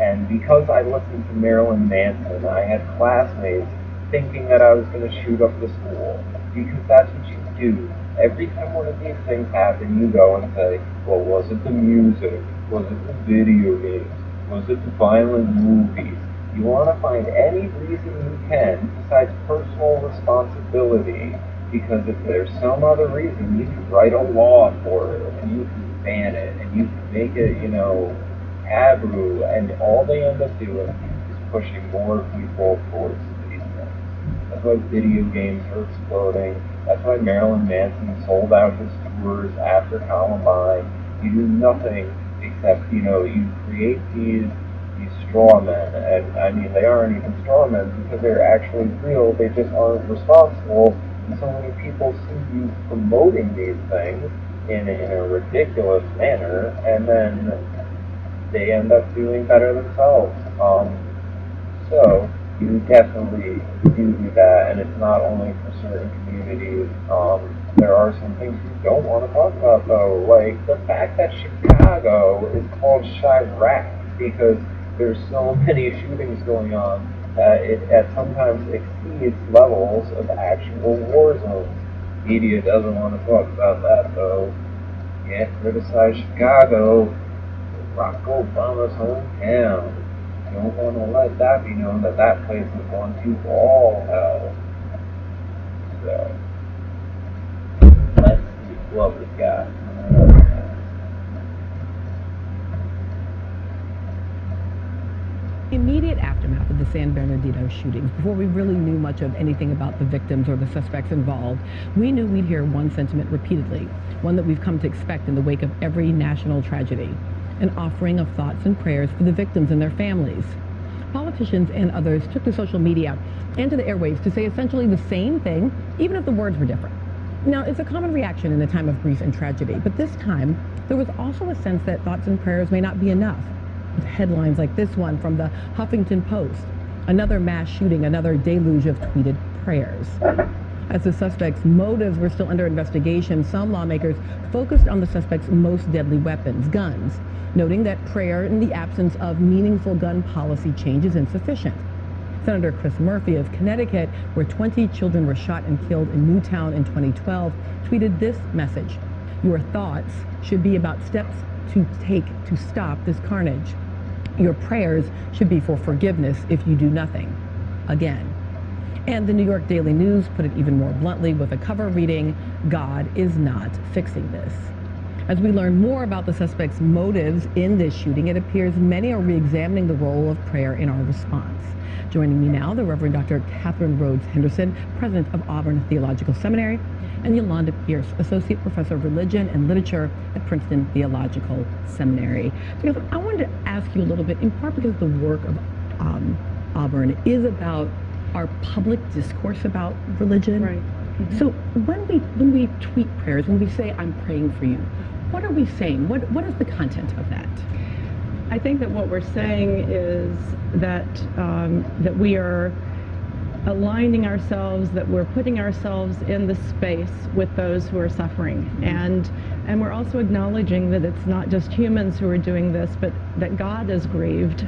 and because I listened to Marilyn Manson, I had classmates thinking that I was going to shoot up the school, because that's what you do. Every time one of these things happen, you go and say, well, was it the music? Was it the video games? Was it the violent movies? You want to find any reason you can besides personal responsibility, because if there's some other reason, you can write a law for it, and you can ban it, and you can make it, taboo, and all they end up doing is pushing more people towards these things. That's why video games are exploding. That's why Marilyn Manson sold out his tours after Columbine. You do nothing except, you create these straw men, and I mean, they aren't even straw men because they're actually real, they just aren't responsible. And so many people see you promoting these things in a ridiculous manner, and then they end up doing better themselves. So you definitely do that, and it's not only for certain communities. There are some things you don't want to talk about, though, like the fact that Chicago is called Chirac because there's so many shootings going on that it sometimes exceeds levels of actual war zones. Media doesn't want to talk about that, though. You can't criticize Chicago, Barack Obama's hometown. You don't want to let that be known that that place is going to all hell. So, let's see what we got. The immediate aftermath of the San Bernardino shootings, before we really knew much of anything about the victims or the suspects involved, we knew we'd hear one sentiment repeatedly, one that we've come to expect in the wake of every national tragedy: an offering of thoughts and prayers for the victims and their families. Politicians and others took to social media and to the airwaves to say essentially the same thing, even if the words were different. Now, it's a common reaction in a time of grief and tragedy, but this time there was also a sense that thoughts and prayers may not be enough. With headlines like this one from the Huffington Post: another mass shooting, another deluge of tweeted prayers. As the suspects' motives were still under investigation, some lawmakers focused on the suspects' most deadly weapons, guns, noting that prayer in the absence of meaningful gun policy change is insufficient. Senator Chris Murphy of Connecticut, where 20 children were shot and killed in Newtown in 2012, tweeted this message: "Your thoughts should be about steps to take to stop this carnage. Your prayers should be for forgiveness if you do nothing." Again. And the New York Daily News put it even more bluntly with a cover reading, "God is not fixing this." As we learn more about the suspect's motives in this shooting, it appears many are re-examining the role of prayer in our response. Joining me now, the Reverend Dr. Catherine Rhodes Henderson, President of Auburn Theological Seminary, and Yolanda Pierce, Associate Professor of Religion and Literature at Princeton Theological Seminary. So I wanted to ask you a little bit, in part because the work of Auburn is about our public discourse about religion. Right. Mm-hmm. So when we tweet prayers, when we say "I'm praying for you," what are we saying? What is the content of that? I think that what we're saying is that that we are aligning ourselves, that we're putting ourselves in the space with those who are suffering, and we're also acknowledging that it's not just humans who are doing this, but that God is grieved,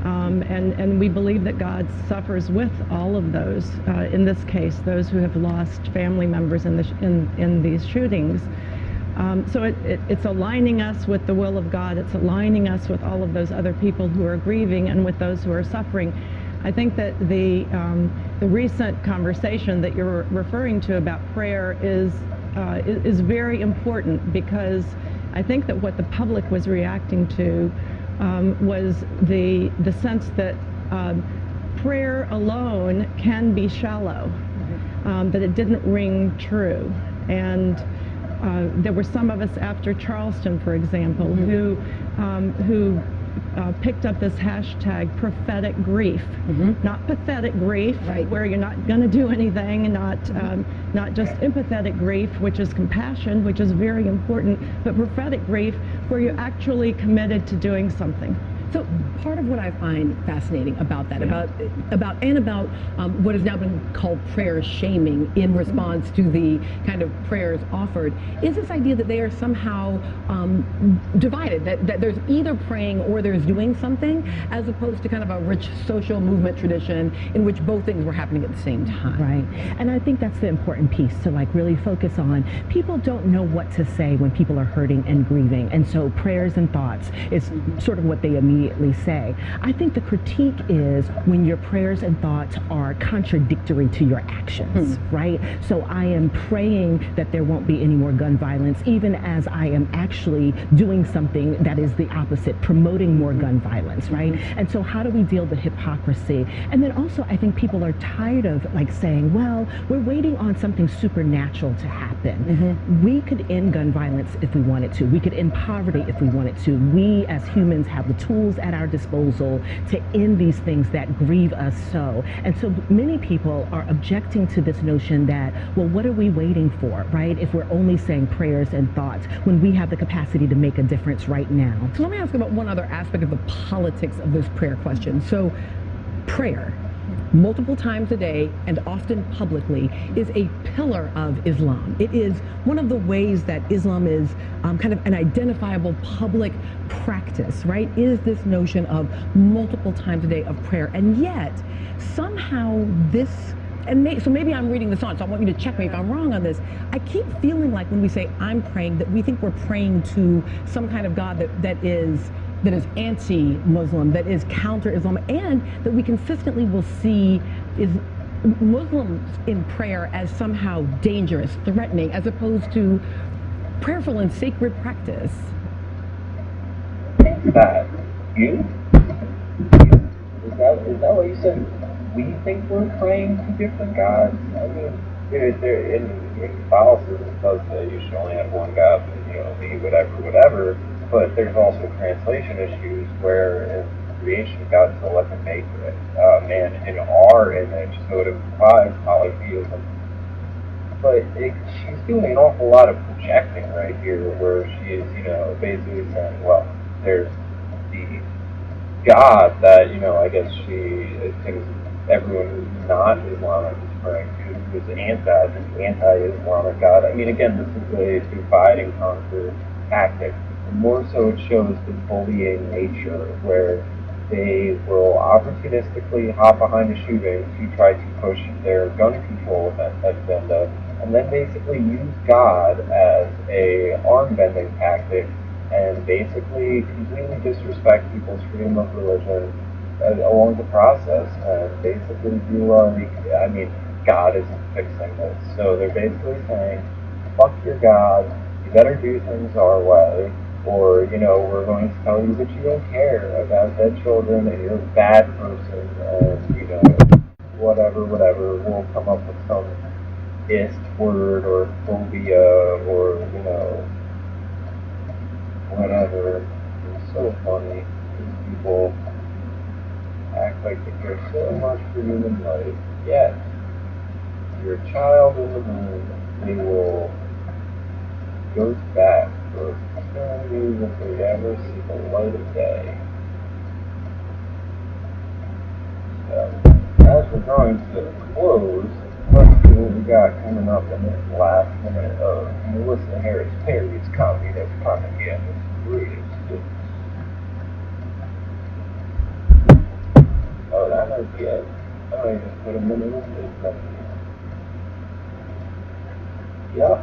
and we believe that God suffers with all of those. In this case, those who have lost family members in these shootings. So it's aligning us with the will of God. It's aligning us with all of those other people who are grieving and with those who are suffering. I think that the recent conversation that you're referring to about prayer is very important, because I think that what the public was reacting to was the sense that prayer alone can be shallow, that it didn't ring true. And there were some of us after Charleston, for example, who picked up this hashtag prophetic grief, not pathetic grief, where you're not going to do anything, and not just empathetic grief, which is compassion, which is very important, but prophetic grief, where you're actually committed to doing something. So part of what I find fascinating about that, about what has now been called prayer shaming in response to the kind of prayers offered, is this idea that they are somehow divided, that there's either praying or there's doing something, as opposed to kind of a rich social movement tradition in which both things were happening at the same time. Right. And I think that's the important piece to really focus on. People don't know what to say when people are hurting and grieving, and so prayers and thoughts is sort of what they immediately say. I think the critique is when your prayers and thoughts are contradictory to your actions, right? So I am praying that there won't be any more gun violence, even as I am actually doing something that is the opposite, promoting more gun violence, right? And so how do we deal with the hypocrisy? And then also I think people are tired of saying, well, we're waiting on something supernatural to happen. We could end gun violence if we wanted to. We could end poverty if we wanted to. We as humans have the tools at our disposal to end these things that grieve us so. And so many people are objecting to this notion that, well, what are we waiting for, right? If we're only saying prayers and thoughts when we have the capacity to make a difference right now. So let me ask about one other aspect of the politics of this prayer question. So prayer, multiple times a day and often publicly, is a pillar of Islam. It is one of the ways that Islam is kind of an identifiable public practice, right? Is this notion of multiple times a day of prayer. And yet, somehow this, so maybe I'm reading this on, so I want you to check me if I'm wrong on this. I keep feeling like when we say I'm praying, that we think we're praying to some kind of God that is anti-Muslim, that is counter-Islam, and that we consistently will see is Muslims in prayer as somehow dangerous, threatening, as opposed to prayerful and sacred practice. That you? Is that what you said? We think we're praying to different gods? I mean, in Catholicism it does say you should only have one God, be whatever. But there's also translation issues where in creation God said, let them make man in our image, so it implies polytheism. But she's doing an awful lot of projecting right here, where she is, basically saying, well, there's the God that, I guess she thinks everyone who's not Islamic is praying to, who's an anti-Islamic God. I mean, again, this is a divide and conquer tactic. More so it shows the bullying nature, where they will opportunistically hop behind a shooting to try to push their gun control agenda, and then basically use God as a arm-bending tactic, and basically completely disrespect people's freedom of religion along the process, and basically God isn't fixing this. So they're basically saying, fuck your God, You better do things our way, or, you know, we're going to tell you that you don't care about dead children and you're a bad person, and, you know, whatever, we'll come up with some ist word or phobia or, you know, whatever. It's so funny. These people act like they care so much for human life, yet your child in the moon, they will go back for eternity if they ever see the light of day. As we're going to close, let's see what we got coming up in this last minute of Melissa Harris Perry's Communist Propagandist Greatest Hits. Oh, that might be it. Oh, I just put a minute in this. Yep.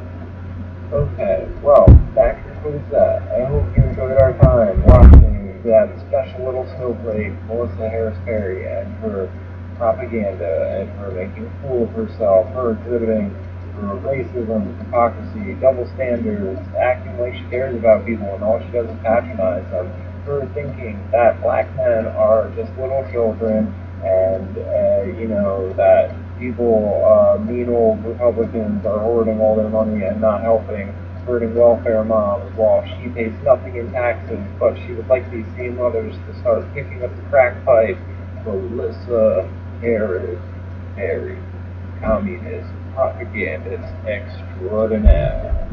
Okay, well, that concludes that. I hope you enjoyed our time watching that special little snowflake, Melissa Harris Perry, and her propaganda, and her making a fool of herself, her exhibiting her racism, hypocrisy, double standards, acting like she cares about people and all she does is patronize them, her thinking that black men are just little children, and, you know, that people, mean old Republicans are hoarding all their money and not helping, hurting welfare moms while she pays nothing in taxes, but she would like these same others to start picking up the crack pipe. Melissa Harris Perry, communist propagandist extraordinaire.